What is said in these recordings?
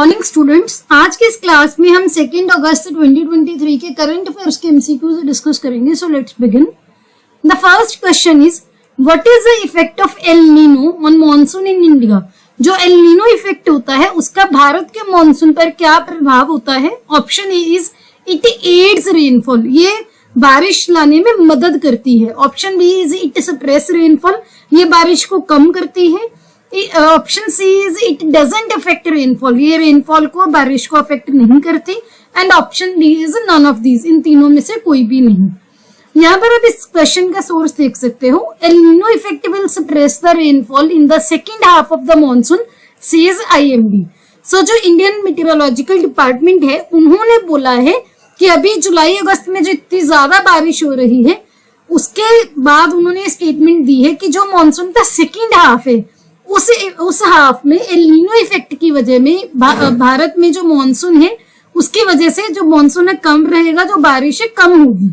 Morning students, आज के इस क्लास में हम 2 अगस्त 2023 के करंट अफेयर्स के एमसीक्यूज डिस्कस करेंगे. So let's begin. The first question is what is the effect of El Nino on monsoon in India. जो एल नीनो इफेक्ट होता है उसका भारत के मॉनसून पर क्या प्रभाव होता है. Option A is it aids rainfall, ये बारिश लाने में मदद करती है. Option B is it suppress rainfall, ये बारिश को कम करती है. Option C is it doesn't affect rainfall, ये रेनफॉल को बारिश को अफेक्ट नहीं करती. And option D is none of these, इन तीनों में से कोई भी नहीं. यहाँ पर आप इस क्वेश्चन का सोर्स देख सकते हो. El Nino effect will suppress the rainfall in the second half of the monsoon says IMD. सो जो इंडियन मेटीरियोलॉजिकल डिपार्टमेंट है उन्होंने बोला है कि अभी जुलाई अगस्त में जो इतनी ज्यादा बारिश हो रही है उसके बाद उन्होंने स्टेटमेंट दी है कि जो मॉनसून का सेकेंड हाफ है उस हाफ में एल नीनो इफेक्ट की वजह में भारत में जो मॉनसून है उसकी वजह से जो मॉनसून है कम रहेगा, जो बारिश है कम होगी.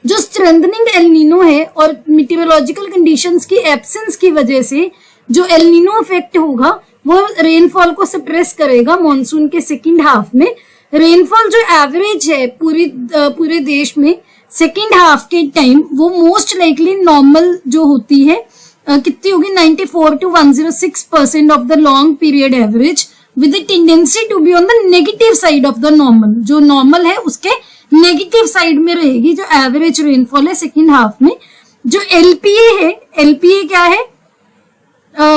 जो स्ट्रेंथनिंग एल नीनो है और मेटीरियोलॉजिकल कंडीशंस की एब्सेंस की वजह से जो एल नीनो इफेक्ट होगा वो रेनफॉल को सप्रेस करेगा मॉनसून के सेकेंड हाफ में. रेनफॉल जो एवरेज है पूरे देश में सेकेंड हाफ के टाइम वो मोस्ट लाइकली नॉर्मल जो होती है कितनी होगी 94 to 106% of the long period average with tendency to be on the negative side of the normal. जो नॉर्मल है उसके नेगेटिव साइड में रहेगी जो एवरेज रेनफॉल है सेकेंड हाफ में. जो LPA है, LPA क्या है,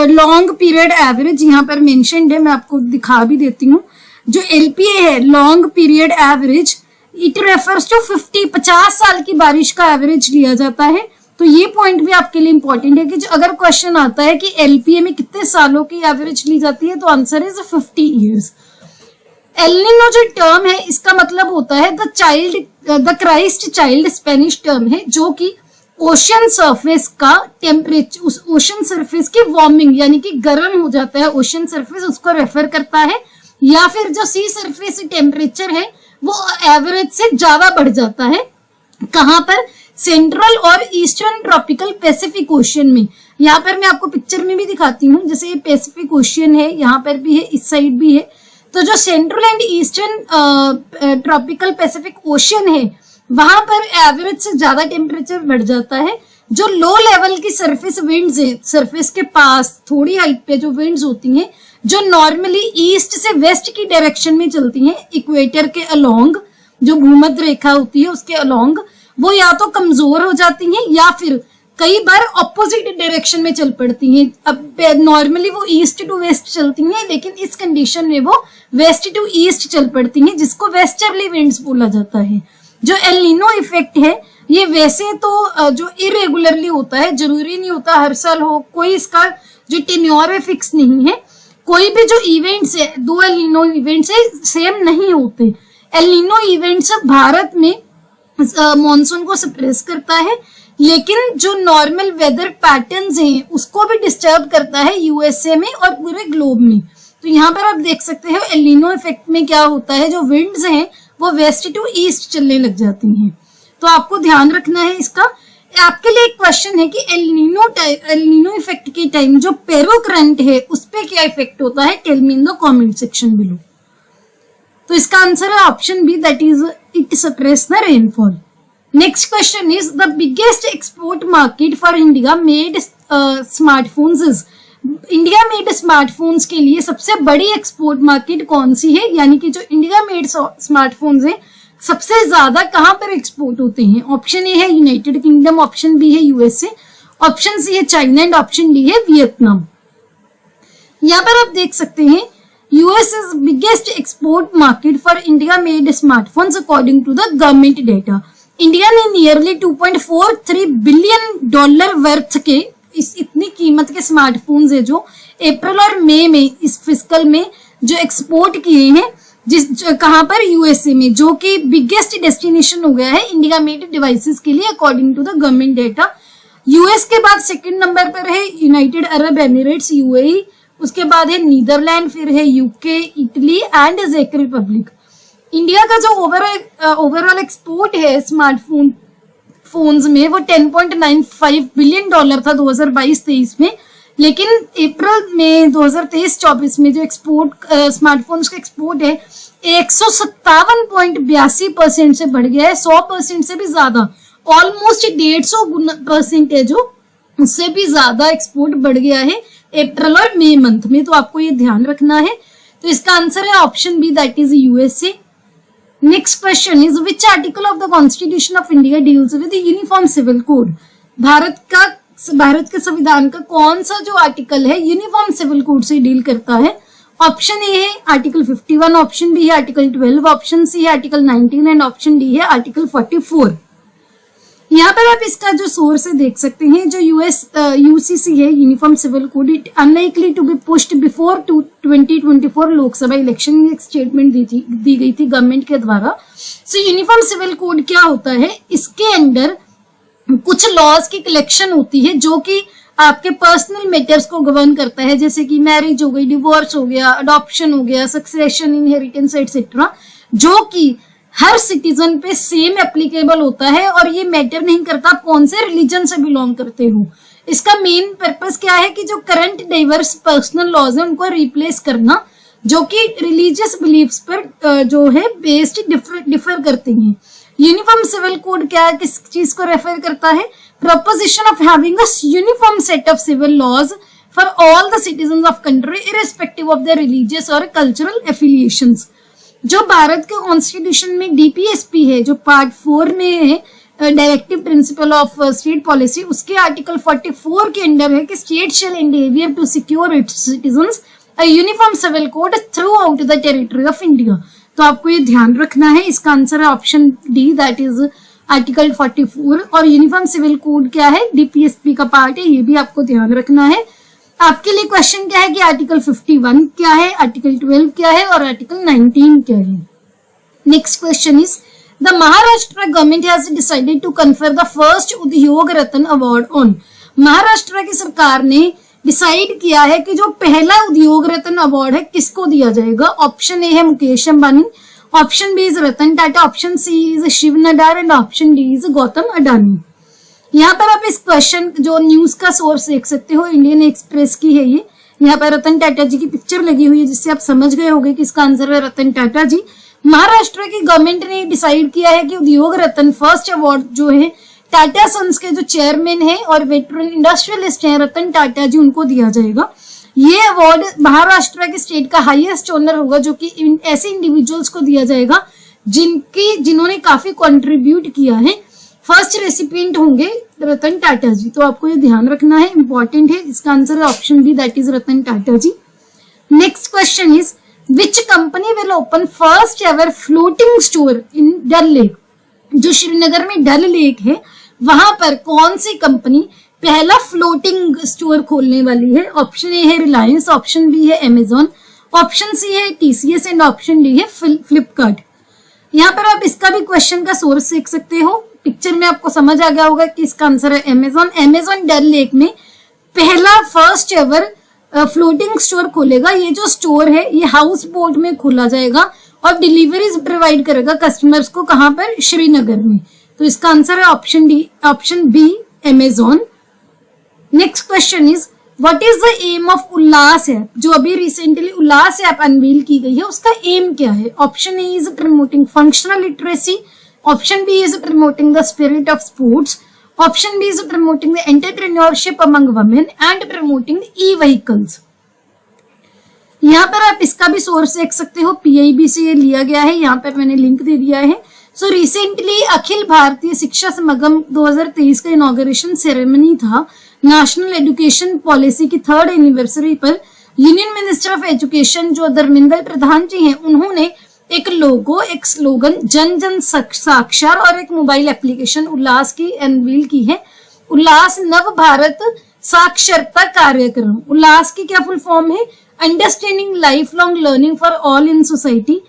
लॉन्ग पीरियड एवरेज, यहाँ पर मेंशन्ड है, मैं आपको दिखा भी देती हूँ. जो LPA है long period average, it refers to 50 साल की बारिश का एवरेज लिया जाता है. तो ये पॉइंट भी आपके लिए इंपॉर्टेंट है कि जो अगर क्वेश्चन आता है कि LPA में कितने सालों की एवरेज ली जाती है तो answer is 50 years. El Nino जो टर्म है इसका मतलब होता है the Christ child, Spanish term है जो कि ओशन सरफेस का टेम्परेचर, उस ओशन सरफेस की वार्मिंग यानी कि गर्म हो जाता है ओशन सरफेस, उसको रेफर करता है. या फिर जो सी सरफेस टेम्परेचर है वो एवरेज से ज्यादा बढ़ जाता है. कहां पर? सेंट्रल और ईस्टर्न ट्रॉपिकल पैसिफिक ओशियन में. यहाँ पर मैं आपको पिक्चर में भी दिखाती हूँ, जैसे ये पैसिफिक ओशियन है, यहाँ पर भी है, इस साइड भी है. तो जो central and eastern tropical Pacific ocean है वहां पर एवरेज से ज्यादा टेम्परेचर बढ़ जाता है. जो लो लेवल की सरफेस विंड्स है, सरफेस के पास थोड़ी हाइट पे जो विंड्स होती हैं जो नॉर्मली ईस्ट से वेस्ट की डायरेक्शन में चलती हैं, इक्वेटर के अलोंग, जो भूमध्य रेखा होती है उसके अलोंग, वो या तो कमजोर हो जाती हैं या फिर कई बार ऑपोजिट डायरेक्शन में चल पड़ती हैं. अब नॉर्मली वो ईस्ट टू वेस्ट चलती हैं लेकिन इस कंडीशन में वो वेस्ट टू ईस्ट चल पड़ती हैं, जिसको वेस्टर्ली विंड्स बोला जाता है. जो एल नीनो इफेक्ट है ये वैसे तो जो इरेगुलरली होता है, जरूरी नहीं होता हर साल हो, कोई इसका जो टेन्योर है फिक्स नहीं है. कोई भी जो इवेंट्स है, दो एल नीनो इवेंट्स है सेम नहीं होते. एल नीनो इवेंट्स भारत में मॉनसून को सप्रेस करता है लेकिन जो नॉर्मल वेदर पैटर्न्स हैं उसको भी डिस्टर्ब करता है USA में और पूरे ग्लोब में. तो यहाँ पर आप देख सकते हो एल नीनो इफेक्ट में क्या होता है, जो विंड्स हैं वो वेस्ट टू ईस्ट चलने लग जाती हैं. तो आपको ध्यान रखना है इसका. आपके लिए एक क्वेश्चन है कि एल नीनो इफेक्ट के टाइम जो पेरो करंट है उस पर क्या इफेक्ट होता है. Tell me in the comment section below. तो इसका आंसर है option B, that is it suppress the rainfall. Next question is the biggest export market for India made smartphones is. India made smartphones के लिए सबसे बड़ी export market कौन सी है, यानी कि जो इंडिया मेड स्मार्टफोन्स है सबसे ज्यादा कहां पर एक्सपोर्ट होते हैं. ऑप्शन ए है यूनाइटेड किंगडम, ऑप्शन बी है USA, ऑप्शन सी है चाइना एंड ऑप्शन डी है वियतनाम. यहाँ पर आप देख सकते हैं US is biggest export market for India made smartphones according to the government data. India ने नियरली $2.43 बिलियन वर्थ के इतनी कीमत के स्मार्टफोन्स है जो अप्रैल और मई में इस फिस्कल में जो एक्सपोर्ट किए हैं, कहां पर USA में, जो कि बिगेस्ट डेस्टिनेशन हो गया है इंडिया मेड डिवाइसेस के लिए according to the government data. US के बाद सेकंड नंबर पर है यूनाइटेड अरब एमिरेट्स UAE, उसके बाद है नीदरलैंड, फिर है UK, इटली एंड चेक रिपब्लिक. इंडिया का जो ओवरऑल एक्सपोर्ट है स्मार्टफोन्स में वो $10.95 बिलियन था 2022-23 में. लेकिन अप्रैल में 2023-24 में जो एक्सपोर्ट स्मार्टफोन्स का एक्सपोर्ट है 157.82% से बढ़ गया है, 100% से भी ज्यादा, ऑलमोस्ट 150% है जो उससे भी ज्यादा एक्सपोर्ट बढ़ गया है अप्रैल और मई मंथ में। तो आपको ये ध्यान रखना है। तो इसका आंसर है option B, that is USA. Next question is which article of the constitution of India deals with uniform civil code. Bharat के संविधान का कौन सा जो आर्टिकल है यूनिफॉर्म सिविल कोड से डील करता है? ऑप्शन ए है आर्टिकल 51, ऑप्शन बी है आर्टिकल 12, ऑप्शन सी है आर्टिकल 19 एंड ऑप्शन डी है आर्टिकल 44। यहाँ पर आप इसका जो सोर्स है देख सकते हैं, जो यूसीसी है uniform civil code, it unlikely to be pushed before 2024 Lok Sabha election, एक स्टेटमेंट दी गई थी गवर्नमेंट के द्वारा। सो यूनिफॉर्म सिविल कोड क्या होता है? इसके अंदर कुछ लॉज की कलेक्शन होती है जो कि आपके पर्सनल मैटर्स को गवर्न करता है, जैसे कि मैरिज हो गई, डिवोर्स हो गया, अडॉप्शन हो गया, सक्सेशन, इनहेरिटेंस एटसेट्रा, जो कि हर सिटीजन पे सेम एप्लीकेबल होता है और ये मैटर नहीं करता कौन से रिलीजन से बिलोंग करते हो। इसका मेन पर्पस क्या है कि जो करंट डाइवर्स पर्सनल लॉज है उनको रिप्लेस करना, जो कि रिलीजियस बिलीफ्स पर जो है बेस्ड डिफर करते हैं। यूनिफॉर्म सिविल कोड क्या है, किस चीज को रेफर करता है? Proposition of having a uniform set of civil laws for all the citizen of country irrespective of the religious और कल्चरल एफिलिएशंस। जो भारत के कॉन्स्टिट्यूशन में डीपीएसपी है, जो पार्ट 4 में है, directive principle of state policy, उसके आर्टिकल 44 के अंडर है कि state shall endeavour to secure its citizens a uniform civil code throughout the territory of India. तो आपको ये ध्यान रखना है। इसका आंसर है option D, that is article 44। और यूनिफॉर्म सिविल कोड क्या है? डीपीएसपी का पार्ट है, ये भी आपको ध्यान रखना है। आपके लिए क्वेश्चन क्या है कि आर्टिकल 51 क्या है, आर्टिकल 12 क्या है और आर्टिकल 19 क्या है। Next question is the Maharashtra government has decided to confer the first Udyog Ratna award on. Maharashtra की सरकार ने डिसाइड किया है कि जो पहला उद्योग रत्न अवार्ड है किसको दिया जाएगा। ऑप्शन ए है Mukesh Ambani, option B is Ratan Tata, option C is Shiv Nadar and option D is Gautam Adani. यहाँ पर आप इस क्वेश्चन जो न्यूज का सोर्स देख सकते हो, इंडियन एक्सप्रेस की है ये। यहाँ पर रतन टाटा जी की पिक्चर लगी हुई है, जिससे आप समझ गए होंगे कि इसका आंसर है रतन टाटा जी। महाराष्ट्र की गवर्नमेंट ने डिसाइड किया है कि उद्योग रत्न फर्स्ट अवार्ड जो है टाटा सन्स के जो चेयरमैन है और वेटरन इंडस्ट्रियलिस्ट हैं रतन टाटा जी, उनको दिया जाएगा। ये अवार्ड महाराष्ट्र के स्टेट का हाईएस्ट ऑनर होगा, जो कि ऐसे इंडिविजुअल्स को दिया जाएगा जिन्होंने काफी कंट्रीब्यूट किया है। फर्स्ट रेसिपिएंट होंगे रतन टाटा जी। तो आपको ये ध्यान रखना है, इंपॉर्टेंट है। इसका आंसर है option B, that is Ratan Tata ji. Next question is which company will open first ever floating store in Dal lake. जो श्रीनगर में डल लेक है वहां पर कौन सी कंपनी पहला फ्लोटिंग स्टोर खोलने वाली है? ऑप्शन ए है रिलायंस, ऑप्शन बी है अमेजॉन, ऑप्शन सी है टीसीएस एंड ऑप्शन डी है फ्लिपकार्ट। यहाँ पर आप इसका भी क्वेश्चन का सोर्स देख सकते हो, पिक्चर में आपको समझ आ गया होगा कि इसका आंसर है अमेजॉन। अमेजॉन डल लेक में पहला फर्स्ट एवर फ्लोटिंग स्टोर खोलेगा। ये जो स्टोर है ये हाउस बोट में खोला जाएगा और डिलीवरीज प्रोवाइड करेगा कस्टमर्स को, कहां पर? श्रीनगर में। तो इसका आंसर है option D, option B Amazon. Next question is what is the aim of Ullas app. जो अभी रिसेंटली उल्लास ऐप अनवील की गई है, उसका एम क्या है? Option A is promoting functional literacy, option B is promoting the spirit of sports, option B is promoting the entrepreneurship among women and promoting e vehicles. यहाँ पर आप इसका भी सोर्स देख सकते हो, पीआईबी से ये लिया गया है, यहाँ पर मैंने लिंक दे दिया है। सो रिसेंटली अखिल भारतीय शिक्षा समागम 2023 का इनॉग्रेशन सेरेमनी था। नेशनल एजुकेशन पॉलिसी की 3rd एनिवर्सरी पर यूनियन मिनिस्टर ऑफ एजुकेशन जो धर्मेंद्र प्रधान जी हैं, उन्होंने एक लोगो, एक स्लोगन, जन जन साक्षर और एक मोबाइल एप्लीकेशन उल्लास की अनवील की है। उल्लास नव भारत साक्षरता कार्यक्रम। उल्लास की क्या फुल फॉर्म है? Understanding lifelong learning for all in society.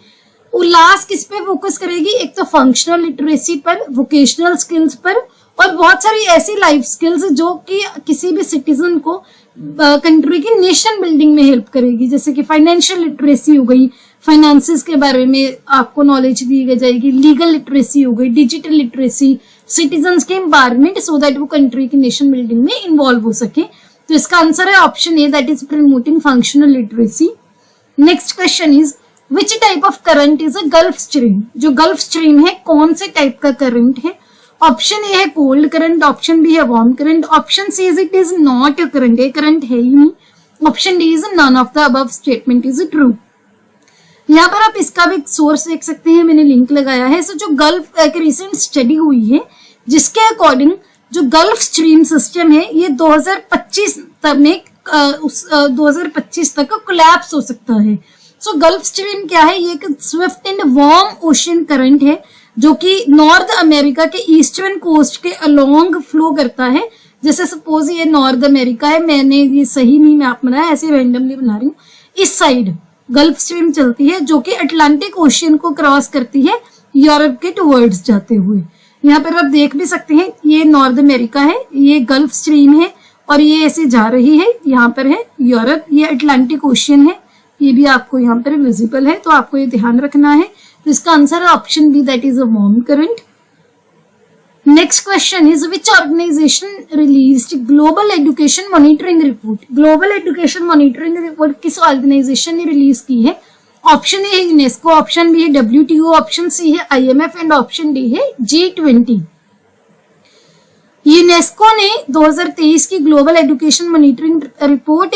Ullas किस पे फोकस करेगी? एक तो फंक्शनल लिटरेसी पर, वोकेशनल स्किल्स पर और बहुत सारी ऐसी लाइफ स्किल्स जो कि किसी भी सिटीजन को कंट्री की नेशन बिल्डिंग में हेल्प करेगी, जैसे कि फाइनेंशियल लिटरेसी हो गई, फाइनेंसेस के बारे में आपको नॉलेज दी जाएगी, लीगल लिटरेसी हो गई, डिजिटल लिटरेसी, सिटीजन्स के एम्पावरमेंट, सो दैट वो कंट्री की नेशन बिल्डिंग में इन्वॉल्व हो सके। तो इसका आंसर है option A, that is promoting functional literacy. Next question is which type of current is a gulf stream. जो गल्फ स्ट्रीम है कौन से टाइप का करंट है? ऑप्शन ए है कोल्ड करंट, ऑप्शन बी है warm current, option C is it is not a current, ये current है ही नहीं, option D is none of the above statement is true. यहाँ पर आप इसका भी एक सोर्स देख सकते हैं, मैंने लिंक लगाया है। सो जो गल्फ एक रिसेंट स्टडी हुई है जिसके अकॉर्डिंग जो गल्फ स्ट्रीम सिस्टम है ये 2025 तक कोलैप्स हो सकता है। सो गल्फ स्ट्रीम क्या है? ये एक Swift and warm ocean current है जो कि नॉर्थ अमेरिका के ईस्टर्न कोस्ट के अलोंग फ्लो करता है। जैसे सपोज ये नॉर्थ अमेरिका है, मैंने ये सही नहीं मैप बनाया, ऐसे रैंडमली बना रही हूँ। इस साइड गल्फ स्ट्रीम चलती है जो कि अटलांटिक ओशियन को क्रॉस करती है यूरोप के टुवर्ड्स जाते हुए। यहाँ पर आप देख भी सकते हैं ये नॉर्थ अमेरिका है, ये गल्फ स्ट्रीम है और ये ऐसे जा रही है, यहाँ पर है यूरोप, ये अटलांटिक ओशियन है, ये भी आपको यहाँ पर विजिबल है, तो आपको ये ध्यान रखना है। तो इसका आंसर है option B, that is a warm current. Next question is which organisation released global education monitoring report. Global education monitoring report किस ऑर्गेनाइजेशन ने रिलीज की है? ऑप्शन ए है यूनेस्को, ऑप्शन बी है WTO, ऑप्शन सी है IMF and option D है G20। UNESCO ने 2023 की global education monitoring report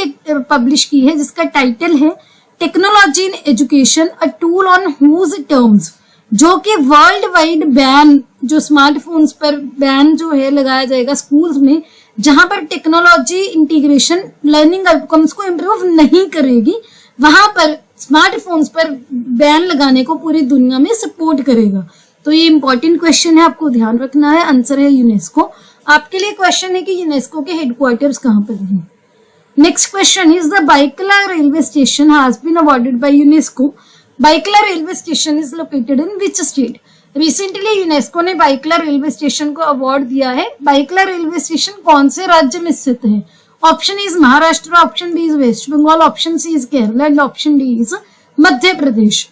publish की है जिसका टाइटल है technology in education a tool on whose terms, जो कि वर्ल्ड वाइड बैन, जो स्मार्टफोन्स पर बैन जो है लगाया जाएगा स्कूल्स में, जहां पर टेक्नोलॉजी इंटीग्रेशन लर्निंग आउटकम्स को इम्प्रूव नहीं करेगी, वहां पर स्मार्टफोन्स पर बैन लगाने को पूरी दुनिया में सपोर्ट करेगा। तो ये इंपॉर्टेंट क्वेश्चन है, आपको ध्यान रखना है। आंसर है यूनेस्को। आपके लिए क्वेश्चन है कि यूनेस्को के हेडक्वार्टर्स कहां पर हैं। Next question is the Byculla railway station has been awarded by UNESCO. Byculla railway station is located in which state. Recently UNESCO ने बाइकला रेलवे स्टेशन को अवार्ड दिया है। बाइकला रेलवे स्टेशन कौन से राज्य में स्थित है? Option is Maharashtra, option B is West Bengal, option C is Kerala and option D is Madhya Pradesh.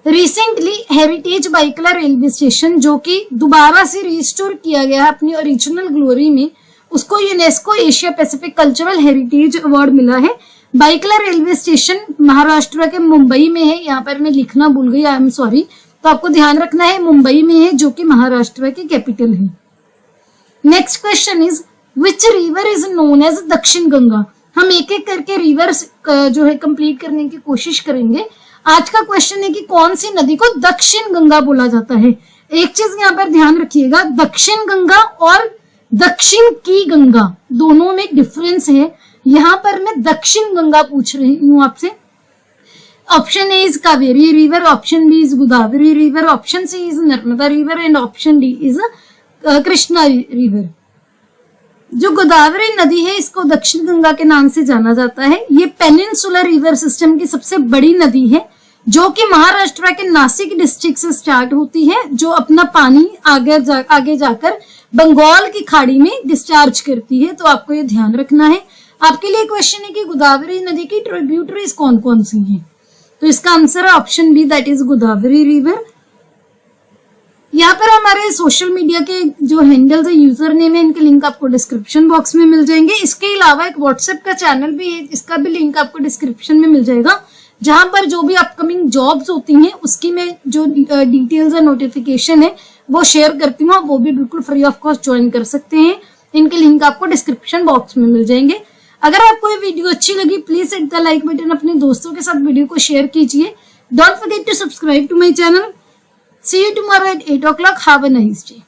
Recently heritage Byculla railway station जो कि दोबारा से रिस्टोर किया गया है अपनी ओरिजिनल ग्लोरी में, उसको UNESCO Asia Pacific cultural heritage award मिला है। बाइकला रेलवे स्टेशन महाराष्ट्र के मुंबई में है, यहाँ पर मैं लिखना भूल गई, आई एम सॉरी। तो आपको ध्यान रखना है मुंबई में है जो कि महाराष्ट्र की कैपिटल है। Next question is which river is known as Dakshin Ganga. हम एक एक करके रिवर्स जो है कंप्लीट करने की कोशिश करेंगे। आज का क्वेश्चन है कि कौन सी नदी को दक्षिण गंगा बोला जाता है। एक चीज यहाँ पर ध्यान रखिएगा, दक्षिण गंगा और दक्षिण की गंगा दोनों में डिफरेंस है। यहाँ पर मैं दक्षिण गंगा पूछ रही हूँ आपसे। Option A is Kaveri river, option B is Godavari river, option C is Narmada river and option D is Krishna river. जो गोदावरी नदी है इसको दक्षिण गंगा के नाम से जाना जाता है। ये पेनिनसुलर रिवर सिस्टम की सबसे बड़ी नदी है जो कि महाराष्ट्र के नासिक डिस्ट्रिक्ट से स्टार्ट होती है, जो अपना पानी आगे जाकर बंगाल की खाड़ी में डिस्चार्ज करती है। तो आपको ये ध्यान रखना है। आपके लिए क्वेश्चन है कि गोदावरी नदी की ट्रिब्यूटरीज कौन कौन सी हैं। तो इसका आंसर है option B, that is Godavari river. यहाँ पर हमारे सोशल मीडिया के जो हैंडल्स है, यूजर नेम है, इनके लिंक आपको डिस्क्रिप्शन बॉक्स में मिल जाएंगे। इसके अलावा एक व्हाट्सएप का चैनल भी है, इसका भी लिंक आपको डिस्क्रिप्शन में मिल जाएगा, जहां पर जो भी अपकमिंग जॉब्स होती हैं उसकी मैं जो डिटेल्स और नोटिफिकेशन है वो शेयर करती हूँ। वो भी बिल्कुल फ्री ऑफ कॉस्ट ज्वाइन कर सकते हैं। इनके लिंक आपको डिस्क्रिप्शन बॉक्स में मिल जाएंगे। अगर आपको ये वीडियो अच्छी लगी please hit the like button, अपने दोस्तों के साथ वीडियो को शेयर कीजिए। Don't forget to subscribe to my channel. See you tomorrow at 8 o'clock. Have a nice day.